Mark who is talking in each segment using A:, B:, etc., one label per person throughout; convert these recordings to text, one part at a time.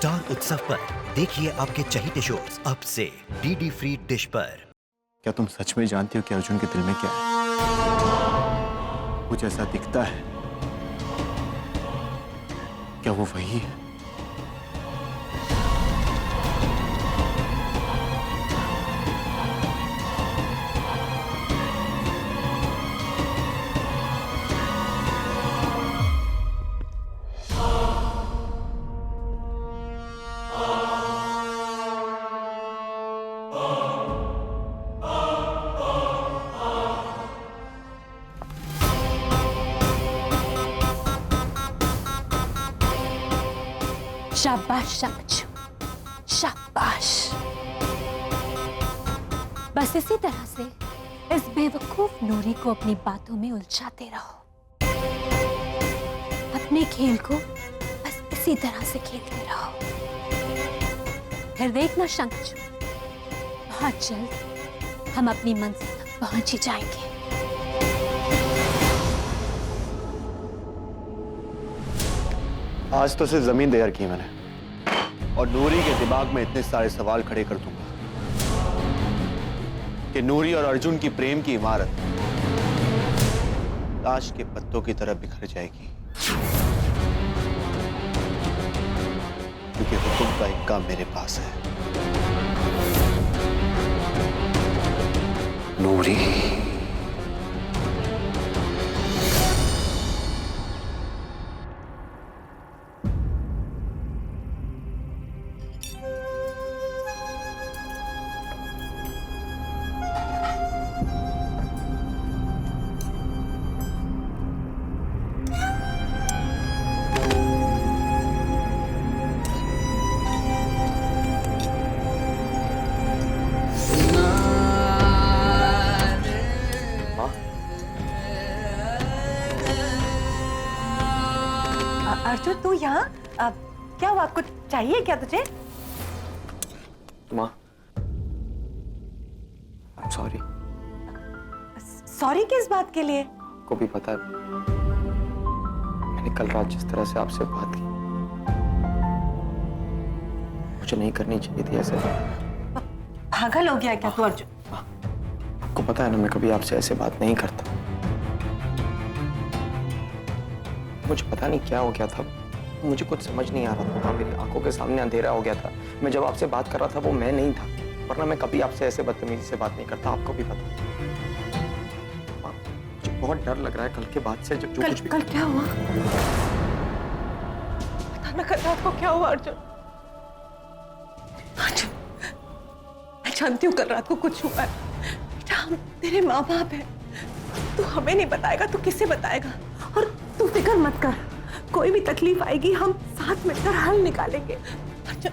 A: Star उत्सव पर देखिए आपके चहीते शोज अब से डीडी फ्री डिश पर।
B: क्या तुम सच में जानती हो कि अर्जुन के दिल में क्या है? कुछ ऐसा दिखता है, क्या वो वही है?
C: शाबाश शंकचू, शाबाश। बस इसी तरह से इस बेवकूफ नूरी को अपनी बातों में उलझाते रहो। अपने खेल को बस इसी तरह से खेलते रहो। फिर देखना शंकचू, बहुत जल्द हम अपनी मंजिल तक पहुंच ही जाएंगे।
B: आज तो सिर्फ जमीन तैयार की मैंने, और नूरी के दिमाग में इतने सारे सवाल खड़े कर दूंगा कि नूरी और अर्जुन की प्रेम की इमारत ताश के पत्तों की तरह बिखर जाएगी, क्योंकि हुक्म का इक्का मेरे पास है। नूरी,
D: अर्जुन तू यहाँ? क्या हुआ, कुछ चाहिए क्या तुझे?
B: माँ, सॉरी।
D: सॉरी किस बात के लिए?
B: को भी पता है, मैंने कल रात जिस तरह से आपसे बात की, मुझे नहीं करनी चाहिए थी ऐसे।
D: पागल हो गया क्या तू अर्जुन?
B: आपको पता है ना, मैं कभी आपसे ऐसे बात नहीं करता। मुझे पता नहीं क्या हो गया था, मुझे कुछ समझ नहीं आ रहा था। मेरी आंखों के सामने अंधेरा हो गया था। मैं जब आपसे बात कर रहा था वो मैं नहीं था, वरना मैं कभी आपसे ऐसे बदतमीजी से बात नहीं करता, आपको भी पता। मुझे बहुत डर लग रहा है कल के बाद से। जो कुछ भी
D: कल क्या हुआ? बताना, कल रात को क्या हुआ अर्जुन? अर्जुन, मैं जानती हूँ कल रात को कुछ हुआ है। बेटा, हम तेरे माँ बाप हैं, तू हमें नहीं बताएगा तो किसे बताएगा? और तू फिक्र मत कर, कोई भी तकलीफ आएगी हम साथ मिलकर हल निकालेंगे। अच्छा,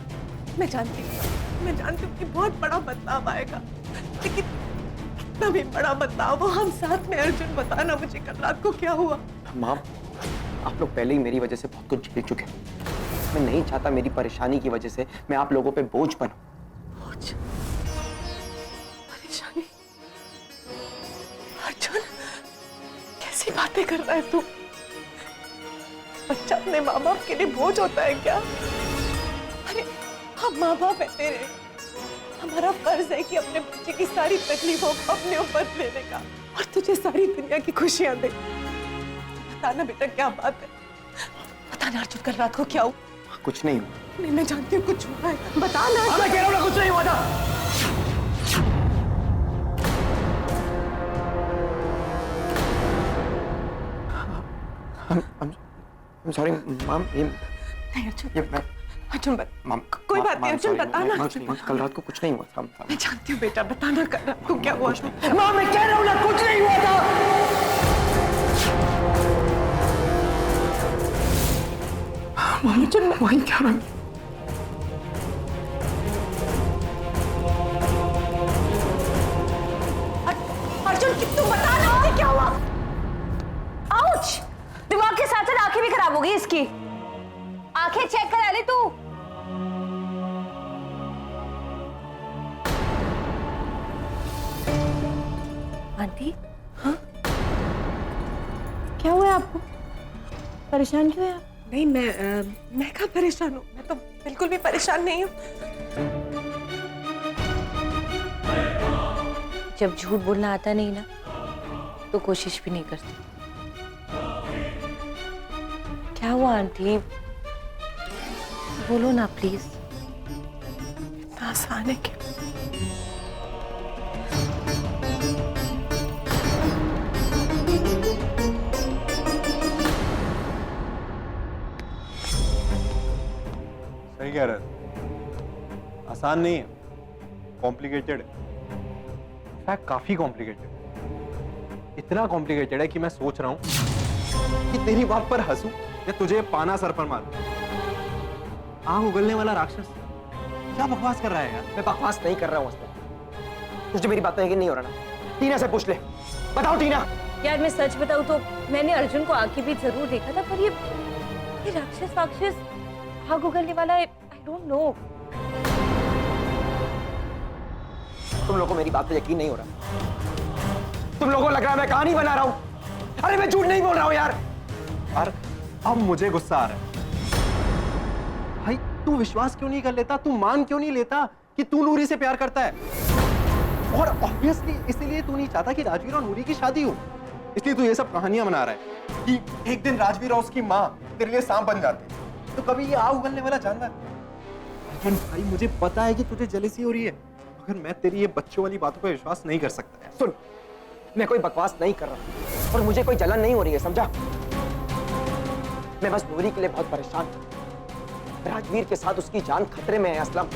D: मैं जानती हूँ कि बहुत बड़ा बदलाव आएगा, लेकिन कितना भी बड़ा बदलाव हो हम साथ में। अर्जुन, बताना मुझे कल रात को क्या हुआ?
E: माँ, आप लोग पहले ही मेरी वजह से बहुत कुछ झेल चुके हैं। मैं नहीं चाहता मेरी परेशानी की वजह से मैं आप लोगों पे बोझ बनूं।
D: बोझ? परेशानी? अर्जुन, कैसी बातें कर रहा है तू? बच्चा अपने माँ बाप के लिए बोझ होता है क्या? अरे हम माँ बाप है तेरे, हमारा फर्ज है कि अपने बच्चे की सारी तकलीफों को अपने ऊपर लेने का और तुझे सारी दुनिया की खुशियां दे। बताना बेटा, क्या बात है? बताना अर्जुन, कल रात को क्या हुआ?
E: कुछ नहीं हुआ।
D: नहीं, मैं जानती हूँ कुछ हुआ है, बताना।
E: मैं कह रहा हूँ ना, कुछ नहीं हुआ था। I'm sorry, ma'am.
D: नहीं अर्जुन, अर्जुन
E: मैम,
D: कोई बात नहीं अर्जुन, बताना।
E: कल रात को कुछ नहीं हुआ था।
D: मैं जानती हूँ बेटा, बताना कल रात को क्या हुआ?
E: माँ, मैं कह रहा हूँ ना, कुछ नहीं हुआ था।
D: अर्जुन, मैं वही कह रहा हूँ। अर्जुन, तू बताना क्या हुआ?
C: आउच! दिमाग के साथ साथ आंखें भी खराब हो गई इसकी। आंखें चेक करा ले तू।
D: आंटी, हाँ क्या हुआ आपको? परेशान क्यों है आप? नहीं, मैं कहाँ परेशान हूँ, मैं तो बिल्कुल भी परेशान नहीं हूँ।
F: जब झूठ बोलना आता नहीं ना तो कोशिश भी नहीं करती। क्या हुआ आंटी, बोलो ना प्लीज।
D: इतना आसान है क्या?
G: सही कह रहे थे, आसान नहीं है, कॉम्प्लिकेटेड है। फैक्ट काफी कॉम्प्लिकेटेड, इतना कॉम्प्लिकेटेड है कि मैं सोच रहा हूं कि तेरी बात पर हंसूं या तुझे पाना सर पर मारूं। आग उगलने वाला राक्षस क्या बकवास कर रहा है यार?
B: मैं बकवास नहीं कर रहा हूँ असलम। तुझे मेरी बात तो यकीन नहीं हो रहा ना? टीना से पूछ ले। बताओ टीना।
F: यार मैं सच बताऊं तो मैंने अर्जुन को आग के बीच जरूर देखा था, पर ये राक्षस आग उगलने वाला, आई डोंट नो।
B: तुम लोगों को मेरी बात पे यकीन नहीं हो रहा? तुम लोगों को लग रहा है मैं कहानी बना रहा हूं? अरे मैं झूठ नहीं बोल रहा हूं यार।
G: और अब मुझे गुस्सा आ रहा है भाई। तू विश्वास क्यों नहीं कर लेता? तू मान क्यों नहीं लेता कि तू नूरी से प्यार करता है? और ऑब्वियसली इसीलिए तू नहीं चाहता कि राजवीर और नूरी की शादी हो, इसलिए तू ये सब कहानियां बना रहा है कि एक दिन राजवीर और उसकी माँ तेरे लिए सांप बन जाती है, तो कभी ये आग उगलने वाला जानवर। लेकिन भाई मुझे पता है कि तुझे जेलसी हो रही है, मगर मैं तेरी ये बच्चों वाली बातों पर विश्वास नहीं कर सकता है।
B: सुन, मैं कोई बकवास नहीं कर रहा और मुझे कोई जलन नहीं हो रही है, समझा? मैं बस नूरी के लिए बहुत परेशान हूं। राजवीर के साथ उसकी जान खतरे में है असलम।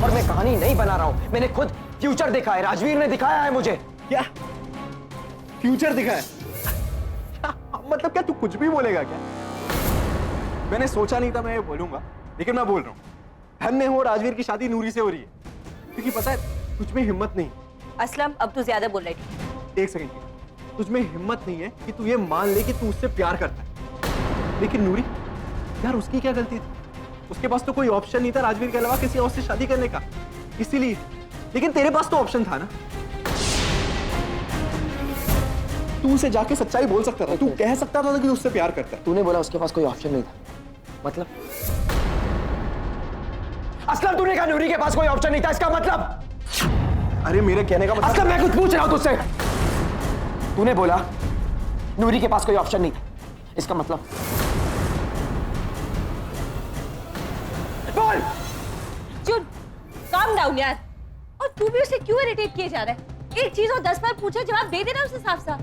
B: और मैं कहानी नहीं बना रहा हूं, मैंने खुद फ्यूचर देखा है, राजवीर ने दिखाया है मुझे।
G: क्या फ्यूचर दिखा है? मतलब क्या तू कुछ भी बोलेगा क्या? मैंने सोचा नहीं था मैं ये बोलूंगा, लेकिन मैं बोल रहा हूं। धन्य हो राजवीर की शादी नूरी से हो रही है, क्योंकि पता है तुझ में हिम्मत नहीं।
F: असलम अब तू ज्यादा बोल रही है।
G: एक सेकंड, तुझ में हिम्मत नहीं है कि तू ये मान ले कि तू उससे प्यार करता है। लेकिन नूरी यार, उसकी क्या गलती थी? उसके पास तो कोई ऑप्शन नहीं था राजवीर के अलावा किसी और से शादी करने का, इसीलिए। लेकिन तेरे पास तो ऑप्शन था ना, तू उसे जाके सच्चाई बोल सकता था, तू कह सकता था कि उससे प्यार करता है।
B: तूने बोला उसके पास कोई ऑप्शन नहीं था, मतलब? असलम तूने कहा नूरी के पास कोई ऑप्शन नहीं था, इसका मतलब?
G: अरे मेरे कहने का मतलब,
B: असलम मैं कुछ पूछ रहा हूं तुझसे। तूने बोला नूरी के पास कोई ऑप्शन नहीं था, इसका मतलब? बोल।
F: जुन, काम डाउन यार। और तू भी उसे क्यों इरिटेट किए जा रहा है? एक चीज और 10 बार पूछा, जवाब दे देना उसे साफ साफ।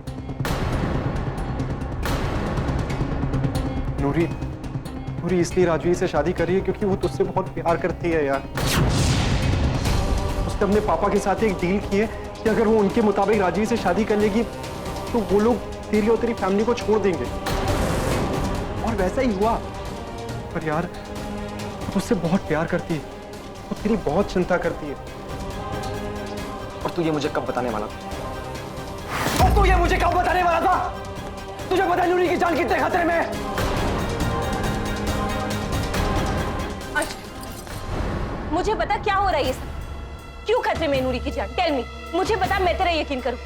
G: नूरी इसलिए राजवीर से शादी करी है क्योंकि वो तुझसे बहुत प्यार करती है यार। उसने अपने पापा के साथ एक डील की है कि अगर वो उनके मुताबिक राजवीर से शादी कर लेगी तो वो लोग तेरी और तेरी फैमिली को छोड़ देंगे, और वैसा ही हुआ। पर यार वो तुझसे बहुत प्यार करती है, वो तेरी बहुत चिंता करती है।
B: और तू ये मुझे कब बताने वाला था? और तू ये मुझे कब बताने वाला था? तुझे पता है नूरी की जान कितने खतरे में है?
F: मुझे बता क्या हो रहा है ये सब? क्यों खतरे में नूरी की जान? टेल मी, मुझे बता, मैं तेरा यकीन करूं।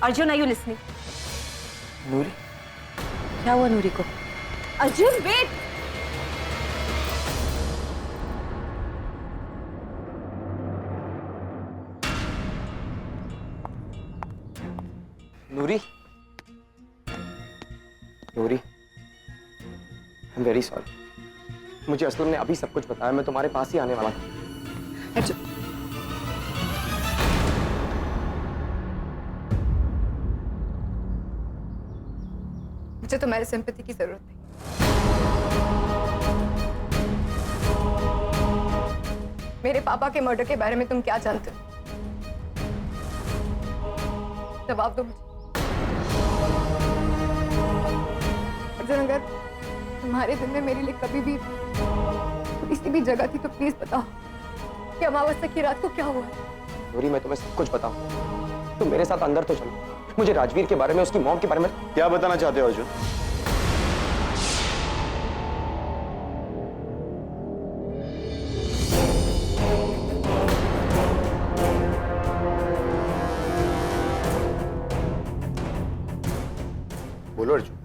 F: Arjun, are you listening?
B: Noori?
F: क्या हुआ नूरी को? Arjun wait.
B: Noori? Noori, I am very sorry. मुझे असलम ने अभी सब कुछ बताया, मैं तुम्हारे पास ही आने वाला था। अच्छा,
H: मुझे तुम्हारी सिंपैथी की जरूरत नहीं। मेरे पापा के मर्डर के बारे में तुम क्या जानते हो? जवाब दो मुझे। अर्जुन, अगर तुम्हारे दिल में मेरे लिए कभी भी किसी भी जगह थी तो प्लीज बताओ कि अमावस्या की रात को क्या हुआ।
B: नूरी मैं तुम्हें सब कुछ बताऊं, तुम मेरे साथ अंदर तो चलो। मुझे राजवीर के बारे में, उसकी मॉम के बारे में।
G: क्या बताना चाहते हो अर्जुन? बोलो अर्जुन।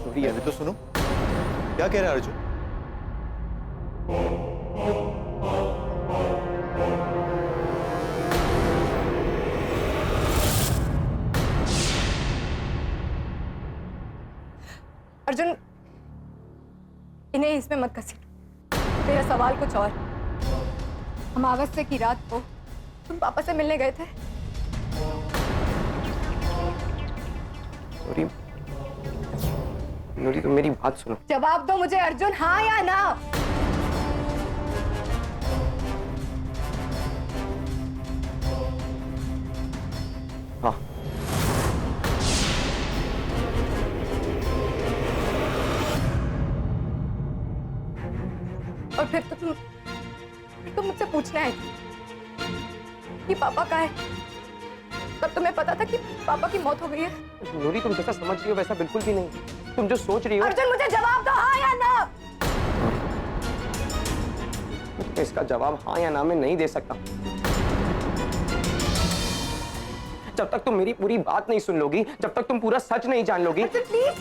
B: नूरी
G: अभी तो सुनो, क्या कह रहा है अर्जुन?
H: अर्जुन, इन्हें इसमें मत घसीट। मेरा सवाल कुछ और। अमावस्या की रात को तुम पापा से मिलने गए थे?
B: नूरी, नूरी तुम मेरी बात सुनो।
H: जवाब दो मुझे अर्जुन, हाँ या ना।
B: हाँ।
H: और फिर तुम मुझसे पूछने आए थे कि पापा कहाँ है? तब तुम्हें पता था कि पापा की मौत हो गई है?
B: नूरी तुम जैसा समझ रही हो वैसा बिल्कुल भी नहीं। तुम जो सोच रही हो।
H: अर्जुन मुझे जवाब दो, हाँ या ना।
B: मैं इसका जवाब हाँ या ना में नहीं दे सकता जब तक तुम मेरी पूरी बात नहीं सुन लोगी, जब तक तुम पूरा सच नहीं जान लोगी।
H: अर्जुन प्लीज,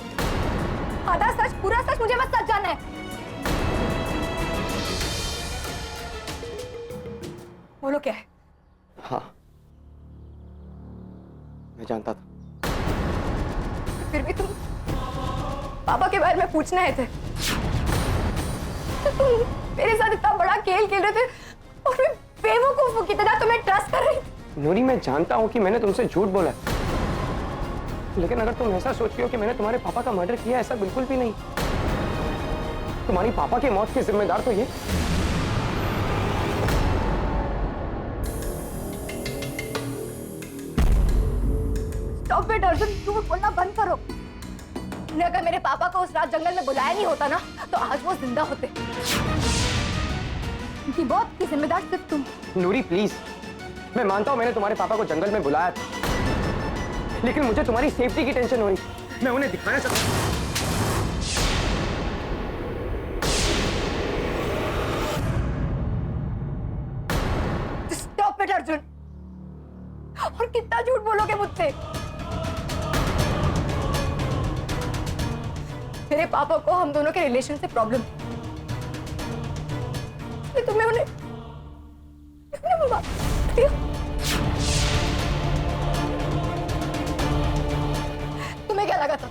H: आधा सच पूरा सच, मुझे बस सच जानना है। बोलो क्या है?
B: हाँ, मैं जानता था।
H: फिर भी तुम पापा के बारे में पूछने आए थे। तो तुम मेरे साथ इतना बड़ा खेल खेल रहे थे और मैं बेवकूफ की तरह तुम्हें ट्रस्ट कर रही थी।
B: नूरी मैं जानता हूं कि मैंने तुमसे झूठ बोला, लेकिन अगर तुम ऐसा सोच रही हो कि मैंने तुम्हारे पापा का मर्डर किया, ऐसा बिल्कुल भी नहीं। तुम्हारी पापा की मौत के जिम्मेदार तो ये।
H: स्टॉप इट अर्जुन, झूठ बोलना बंद करो। ने अगर मेरे पापा को उस रात जंगल में बुलाया नहीं होता ना, तो आज वो जिंदा होते। उनकी मौत की जिम्मेदार सिर्फ तुम।
B: नूरी प्लीज, मैं मानता हूं मैंने तुम्हारे पापा को जंगल में बुलाया था, लेकिन मुझे तुम्हारी सेफ्टी की टेंशन हो रही। मैं उन्हें दिखाना चाहता हूं।
H: Stop it Arjun. और कितना झूठ बोलोगे मुझसे? मेरे पापा को हम दोनों के रिलेशन से प्रॉब्लम, तुम्हें उन्हें तुम्हें क्या लगा था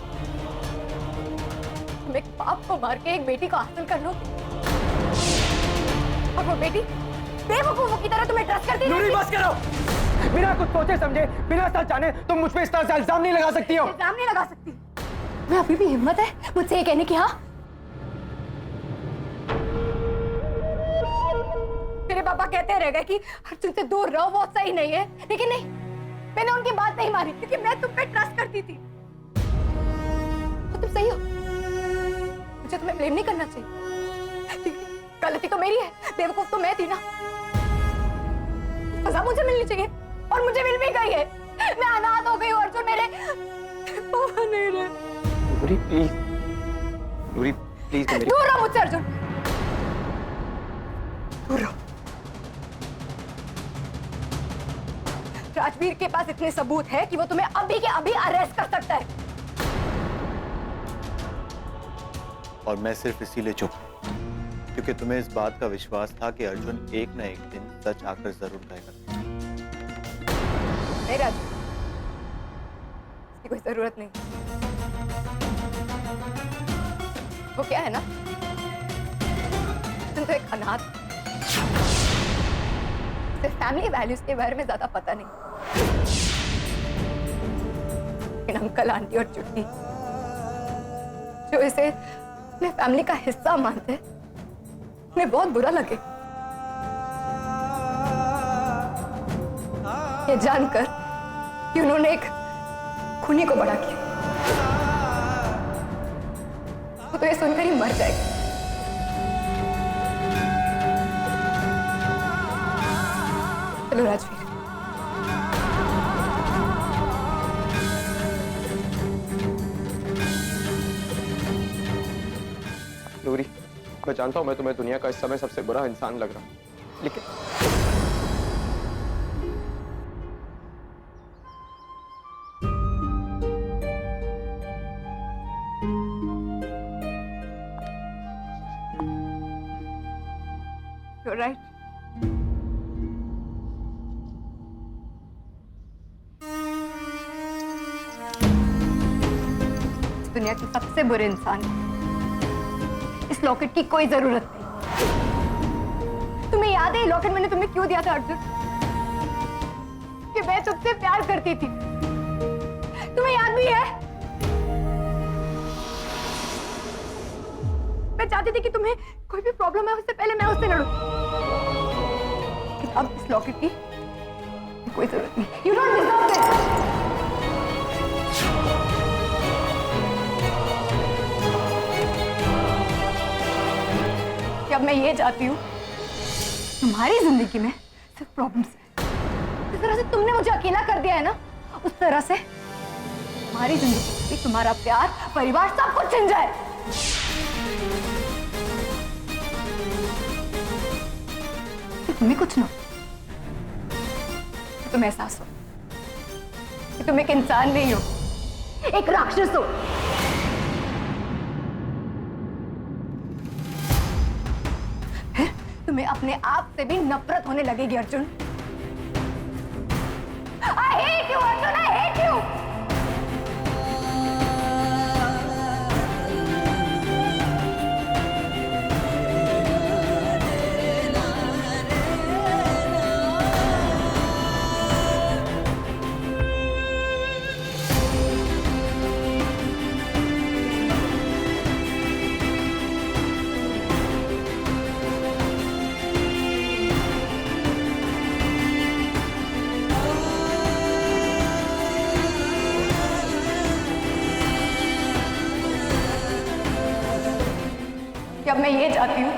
H: तुम एक बाप को मार के एक बेटी को हासिल कर लो, और वो बेटी बेवकूफों की तरह तुम्हें ट्रस्ट करती?
B: नूरी बस करो। बिना कुछ सोचे समझे, बिना सच जाने तुम मुझ पे इस तरह से इल्जाम नहीं लगा सकती हो।
H: इल्जाम नहीं लगा सकती। मैं अभी भी हिम्मत है मुझसे ये कहने की? हाँ, मेरे पापा कहते रह गए कि अर्जुन से दूर रहो, वो सही नहीं है, लेकिन नहीं, मैंने उनकी बात नहीं मानी क्योंकि मैं तुम पे ट्रस्ट करती थी। तो तुम सही हो, मुझे तुम्हें ब्लेम नहीं करना चाहिए। गलती तो मेरी है, बेवकूफ तो मैं थी ना। सजा मुझे मिलनी चाहिए और मुझे मिल भी गई है। मैं अनाथ हो गई हूँ अर्जुन, मेरे पापा नहीं रहे।
B: नूरी प्लीज, नूरी प्लीज मेरी।
H: दूर रहो मुझसे अर्जुन, दूर रहो। राजवीर के पास इतने सबूत है कि वो तुम्हें अभी के अभी अरेस्ट कर सकता है।
G: और मैं सिर्फ इसीलिए चुप क्योंकि तुम्हें इस बात का विश्वास था कि अर्जुन एक न एक दिन सच आकर जरूर कहेगा।
H: नहीं राजू, इसकी कोई जरूरत नहीं। वो क्या है ना, तुम तो एक अनाथ, फैमिली वैल्यूज के बारे में ज्यादा पता नहीं। लेकिन अंकल आंटी और चुटकी जो इसे अपने फैमिली का हिस्सा मानते, उन्हें बहुत बुरा लगे ये जानकर कि उन्होंने एक खूनी को बड़ा किया। वो तो ये सुनकर ही मर जाएगा। चलो राजवीर,
B: नूरी, मैं जानता हूं मैं तुम्हें दुनिया का इस समय सबसे बुरा इंसान लग रहा हूं,
H: हो, राइट? दुनिया के सबसे बुरे इंसान को इस लॉकेट की कोई जरूरत नहीं। तुम्हें याद है ये लॉकेट मैंने तुम्हें क्यों दिया था अर्जुन? कि मैं तुमसे प्यार करती थी। तुम्हें याद भी है? मैं चाहती थी कि तुम्हें कोई भी प्रॉब्लम है उससे पहले मैं उससे लड़ूं। लेकिन अब इस लॉकेट की कोई जरूरत नहीं। You don't deserve this. अब मैं ये चाहती हूँ तुम्हारी जिंदगी में सिर्फ प्रॉब्लम्स है। जिस तरह से तुमने मुझे अकेला कर दिया है ना, उस तरह से तुम्हारी जिंदगी में तुम्हारा प्यार, परिवार, सब कुछ छिन जाए। तुम्हें कुछ ना, तुम्हें एहसास हो कि तुम एक इंसान नहीं हो, एक राक्षस हो। तुम्हें अपने आप से भी नफरत होने लगेगी Arjun. I hate you, Arjun, I hate you. अब मैं ये चाहती हूँ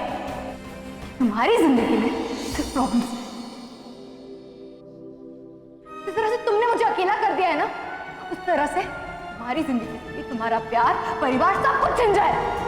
H: तुम्हारी जिंदगी में सिर्फ प्रॉब्लम्स है। जिस तरह से तुमने मुझे अकेला कर दिया है ना, उस तरह से तुम्हारी जिंदगी में तुम्हारा प्यार, परिवार, सब कुछ छिन जाए।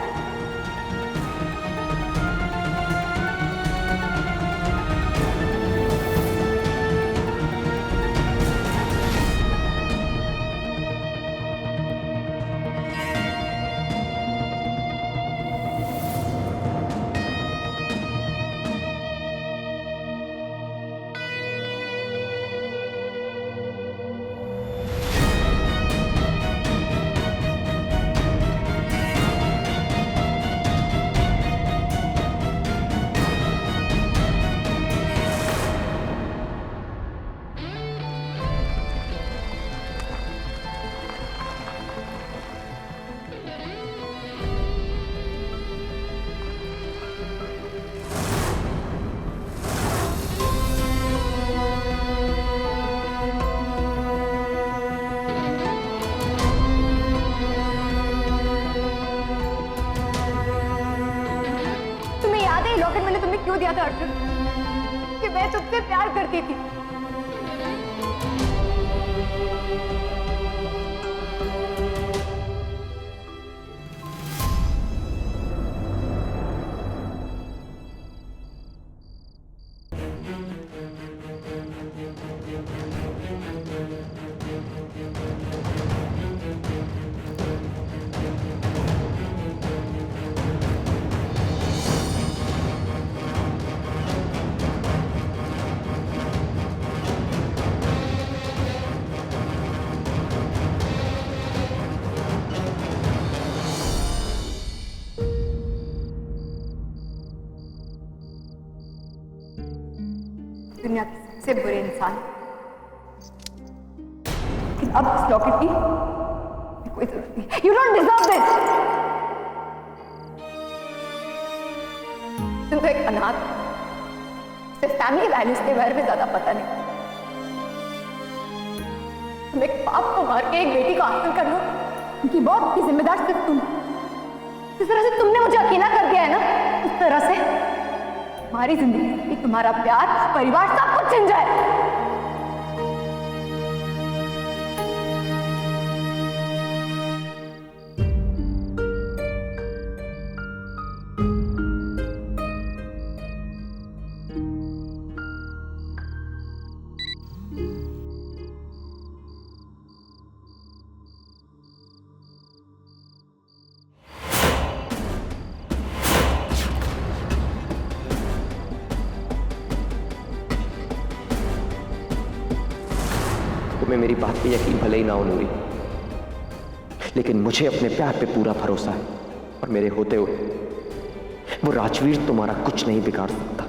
H: लॉकेट मैंने तुम्हें क्यों दिया था अर्जुन? कि मैं तुझसे प्यार करती थी। दुनिया के सबसे बुरे इंसान, लेकिन अब इस लॉकेट की कोई जरूरत नहीं। You don't deserve this. तुम तो एक अनाथ, सिर्फ फैमिली वैल्यूज के बारे में ज्यादा पता नहीं। तुम एक बाप को मार के एक बेटी को हासिल कर लो, उनकी मौत की जिम्मेदार सिर्फ तुम। जिस तरह से तुमने मुझे अकेला कर दिया है ना, उस तरह से हमारी जिंदगी में तुम्हारा प्यार, परिवार, सब कुछ छिन जाए।
E: तुम्हें मेरी बात पे यकीन भले ही ना हो नूरी, लेकिन मुझे अपने प्यार पे पूरा भरोसा है और मेरे होते हुए वो राजवीर तुम्हारा कुछ नहीं बिगाड़ सकता।